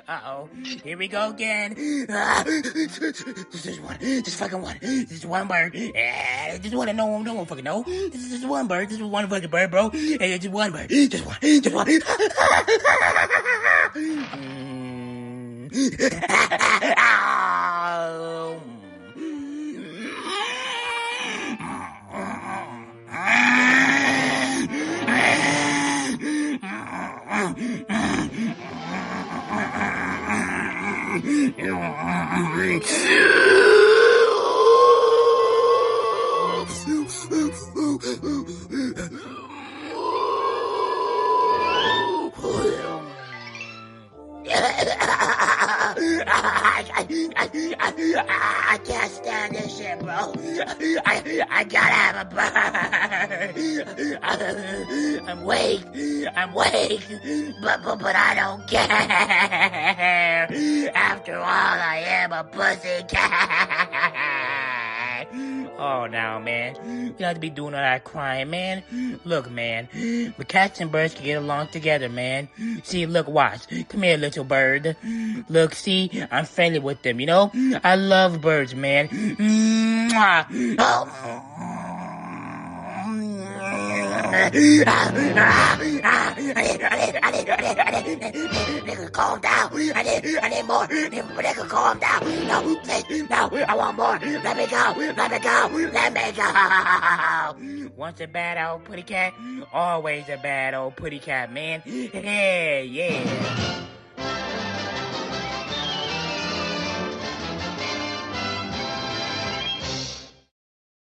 Uh-oh. Here we go again. This fucking one. This is one bird. Just one. No one fucking know. This is just one bird. This is one fucking bird, bro. Hey, just one bird. Just one. I can't stand this shit, bro. I gotta have a bird. I'm weak, but I don't care. After all, I am a pussycat. Oh, now, man. You don't have to be doing all that crying, man. Look, man. The cats and birds can get along together, man. See, look, watch. Come here, little bird. Look, see, I'm friendly with them, you know? I love birds, man. Nigga, calm down. I need more. Nigga, calm down. No, please, no, I want more. Let me go. Once a bad old putty cat, always a bad old putty cat, man. Yeah.